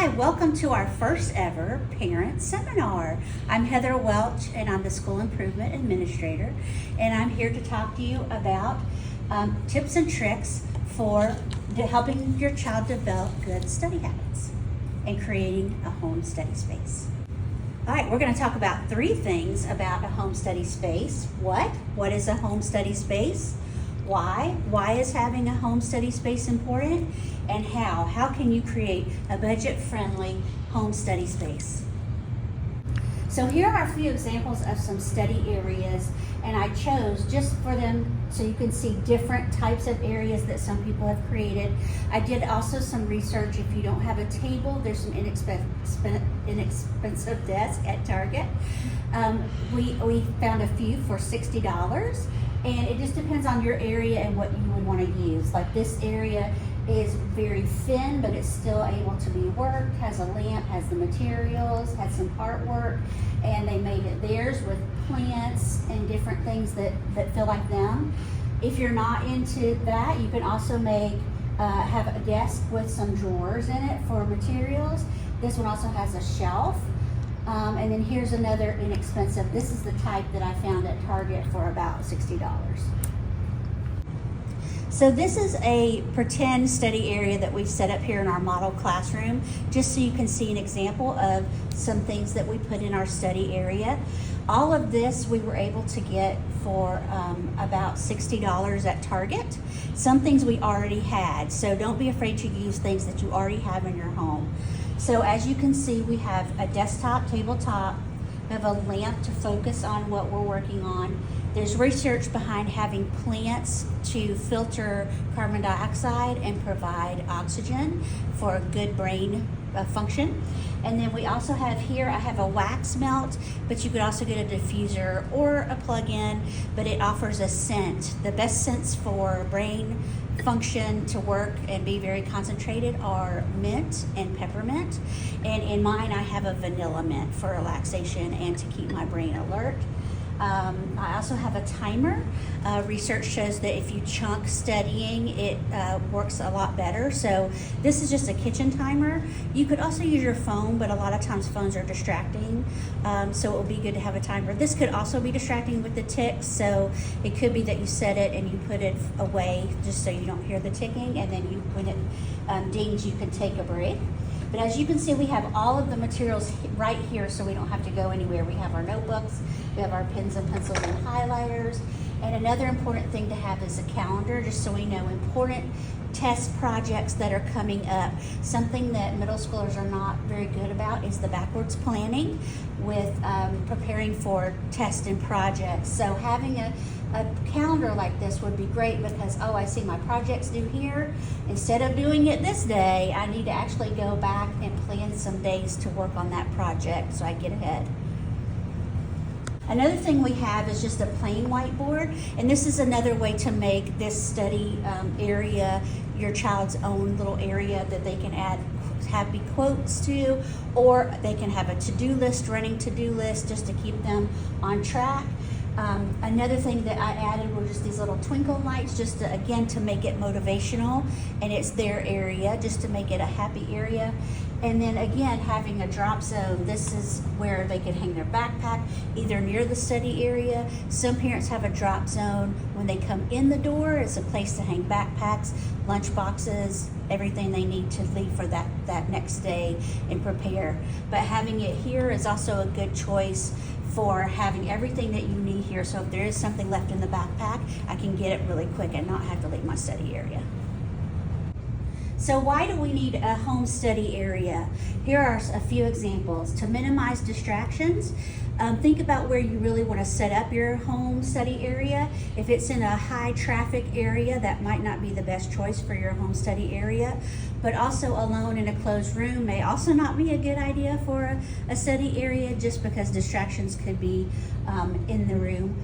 Hi, welcome to our first ever parent seminar. I'm Heather Welch and I'm the School Improvement Administrator, and I'm here to talk to you about tips and tricks for helping your child develop good study habits and creating a home study space. All right, we're going to talk about three things about a home study space. What is a home study space? Why is having a home study space important? And how can you create a budget-friendly home study space? So here are a few examples of some study areas, and I chose just for them so you can see different types of areas that some people have created. I did also some research. If you don't have a table, there's some inexpensive desks at Target. We found a few for $60, and it just depends on your area and what you would want to use. Like this area is very thin, but it's still able to be worked, has a lamp, has the materials, has some artwork, and they made it theirs with plants and different things that feel like them. If you're not into that, you can also have a desk with some drawers in it for materials. This one also has a shelf. And then here's another inexpensive. This is the type that I found at Target for about $60. So this is a pretend study area that we've set up here in our model classroom, just so you can see an example of some things that we put in our study area. All of this we were able to get for about $60 at Target. Some things we already had, so don't be afraid to use things that you already have in your home. So as you can see, we have a desktop tabletop, we have a lamp to focus on what we're working on. There's research behind having plants to filter carbon dioxide and provide oxygen for a good brain function. And then we also have here, I have a wax melt, but you could also get a diffuser or a plug-in, but it offers a scent. The best scents for brain function to work and be very concentrated are mint and peppermint. And in mine, I have a vanilla mint for relaxation and to keep my brain alert. I also have a timer. Research shows that if you chunk studying, it works a lot better. So this is just a kitchen timer. You could also use your phone, but a lot of times phones are distracting. So it would be good to have a timer. This could also be distracting with the ticks. So it could be that you set it and you put it away just so you don't hear the ticking. And then when it dings, you can take a break. But as you can see, we have all of the materials right here, so we don't have to go anywhere. We have our notebooks, we have our pens and pencils and highlighters. And another important thing to have is a calendar, just so we know important test projects that are coming up. Something that middle schoolers are not very good about is the backwards planning with preparing for tests and projects. So having a calendar like this would be great because, I see my project's due here. Instead of doing it this day, I need to actually go back and plan some days to work on that project so I get ahead. Another thing we have is just a plain whiteboard, and this is another way to make this study area your child's own little area that they can have be quotes to, or they can have a to-do list, running to-do list, just to keep them on track. Another thing that I added were just these little twinkle lights, just to, again, to make it motivational, and it's their area, just to make it a happy area. And then again, having a drop zone. This is where they can hang their backpack, either near the study area. Some parents have a drop zone when they come in the door. It's a place to hang backpacks, lunch boxes, everything they need to leave for that next day and prepare. But having it here is also a good choice for having everything that you need here. So if there is something left in the backpack, I can get it really quick and not have to leave my study area. So why do we need a home study area? Here are a few examples. To minimize distractions, think about where you really want to set up your home study area. If it's in a high traffic area, that might not be the best choice for your home study area. But also alone in a closed room may also not be a good idea for a study area, just because distractions could be in the room.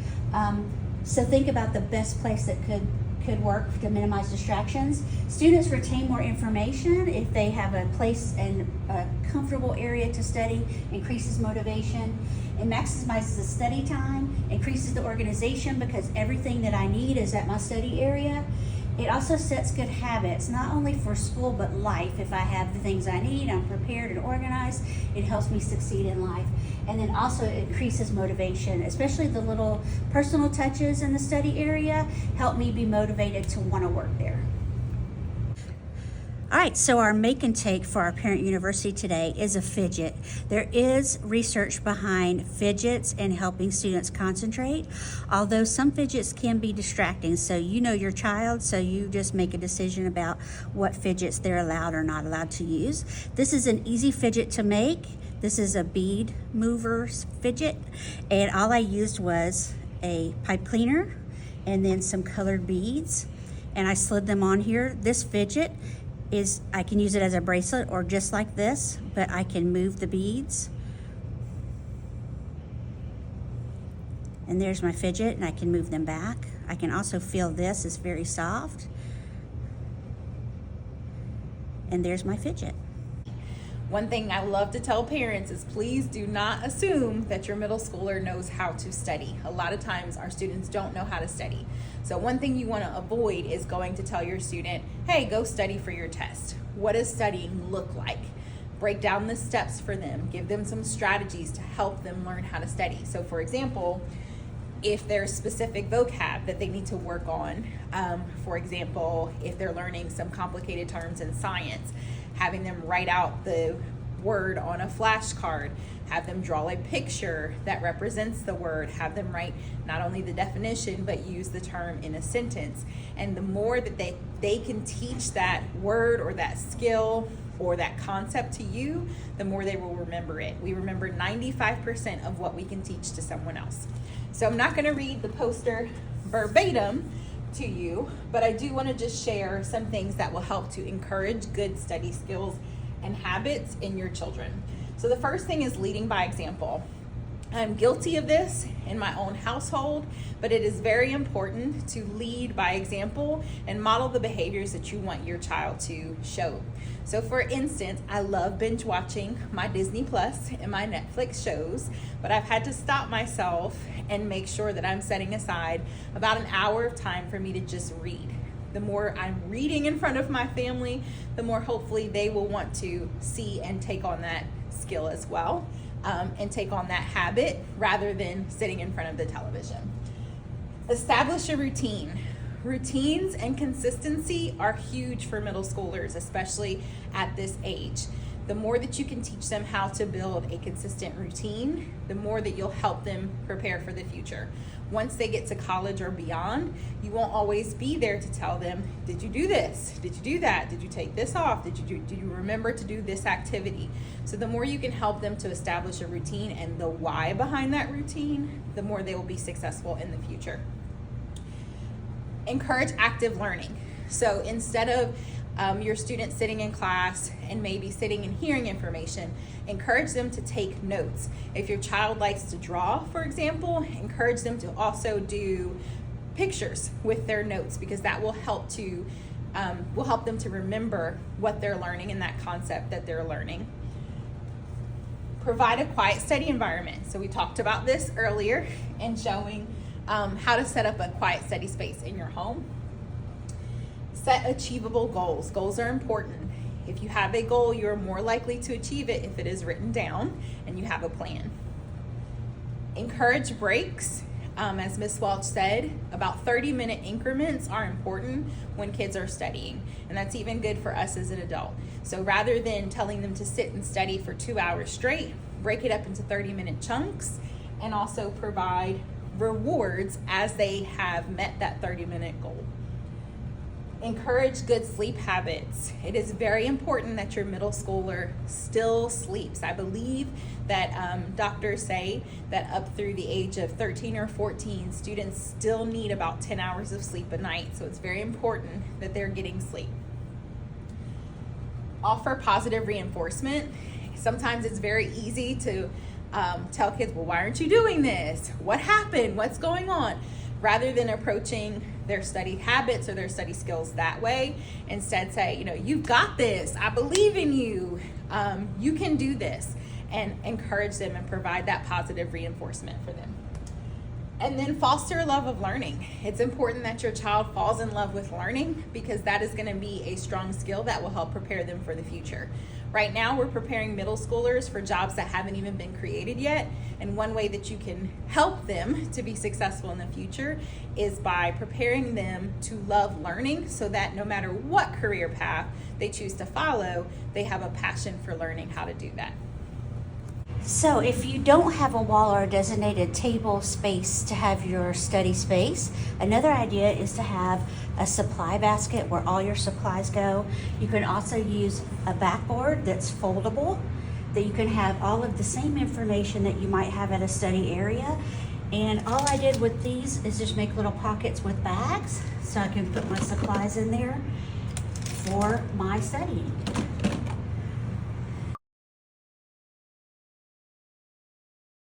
So think about the best place that could work to minimize distractions. Students retain more information if they have a place and a comfortable area to study, increases motivation. It maximizes the study time, increases the organization because everything that I need is at my study area. It also sets good habits, not only for school, but life. If I have the things I need, I'm prepared and organized, it helps me succeed in life. And then also it increases motivation, especially the little personal touches in the study area help me be motivated to want to work there. All right, so our make and take for our parent university today is a fidget. There is research behind fidgets and helping students concentrate, although some fidgets can be distracting. So you know your child, so you just make a decision about what fidgets they're allowed or not allowed to use. This is an easy fidget to make. This is a bead mover fidget, and all I used was a pipe cleaner and then some colored beads, and I slid them on here. This fidget I can use it as a bracelet or just like this, but I can move the beads. And there's my fidget, and I can move them back. I can also feel this, it's very soft. And there's my fidget. One thing I love to tell parents is please do not assume that your middle schooler knows how to study. A lot of times our students don't know how to study. So one thing you want to avoid is going to tell your student, hey, go study for your test. What does studying look like? Break down the steps for them. Give them some strategies to help them learn how to study. So for example, if there's specific vocab that they need to work on, for example, if they're learning some complicated terms in science, having them write out the word on a flashcard, have them draw a picture that represents the word, have them write not only the definition but use the term in a sentence. And the more that they can teach that word or that skill or that concept to you, the more they will remember it. We remember 95% of what we can teach to someone else. So I'm not going to read the poster verbatim to you, but I do want to just share some things that will help to encourage good study skills and habits in your children. So the first thing is leading by example. I'm guilty of this in my own household, but it is very important to lead by example and model the behaviors that you want your child to show. So for instance, I love binge watching my Disney Plus and my Netflix shows, but I've had to stop myself and make sure that I'm setting aside about an hour of time for me to just read. The more I'm reading in front of my family, the more hopefully they will want to see and take on that skill as well, and take on that habit rather than sitting in front of the television. Establish a routine. Routines and consistency are huge for middle schoolers, especially at this age. The more that you can teach them how to build a consistent routine, the more that you'll help them prepare for the future. Once they get to college or beyond, you won't always be there to tell them, did you do this? Did you do that? Did you take this off? Did you remember to do this activity? So the more you can help them to establish a routine and the why behind that routine, the more they will be successful in the future. Encourage active learning. So instead of your students sitting in class and maybe sitting and hearing information, encourage them to take notes. If your child likes to draw, for example, encourage them to also do pictures with their notes, because that will help them to remember what they're learning and that concept that they're learning. Provide a quiet study environment. So we talked about this earlier and showing how to set up a quiet study space in your home. Set achievable goals. Goals are important. If you have a goal, you're more likely to achieve it if it is written down and you have a plan. Encourage breaks. As Ms. Welch said, about 30-minute increments are important when kids are studying, and that's even good for us as an adult. So rather than telling them to sit and study for 2 hours straight, break it up into 30-minute chunks and also provide rewards as they have met that 30-minute goal. Encourage good sleep habits. It is very important that your middle schooler still sleeps. I believe that doctors say that up through the age of 13 or 14, students still need about 10 hours of sleep a night. So it's very important that they're getting sleep. Offer positive reinforcement. Sometimes it's very easy to tell kids, well, why aren't you doing this? What happened? What's going on? Rather than approaching their study habits or their study skills that way, instead say, you've got this. I believe in you. You can do this, and encourage them and provide that positive reinforcement for them. And then foster a love of learning. It's important that your child falls in love with learning because that is going to be a strong skill that will help prepare them for the future. Right now, we're preparing middle schoolers for jobs that haven't even been created yet. And one way that you can help them to be successful in the future is by preparing them to love learning so that no matter what career path they choose to follow, they have a passion for learning how to do that. So if you don't have a wall or a designated table space to have your study space, another idea is to have a supply basket where all your supplies go. You can also use a backboard that's foldable, that you can have all of the same information that you might have at a study area. And all I did with these is just make little pockets with bags so I can put my supplies in there for my studying.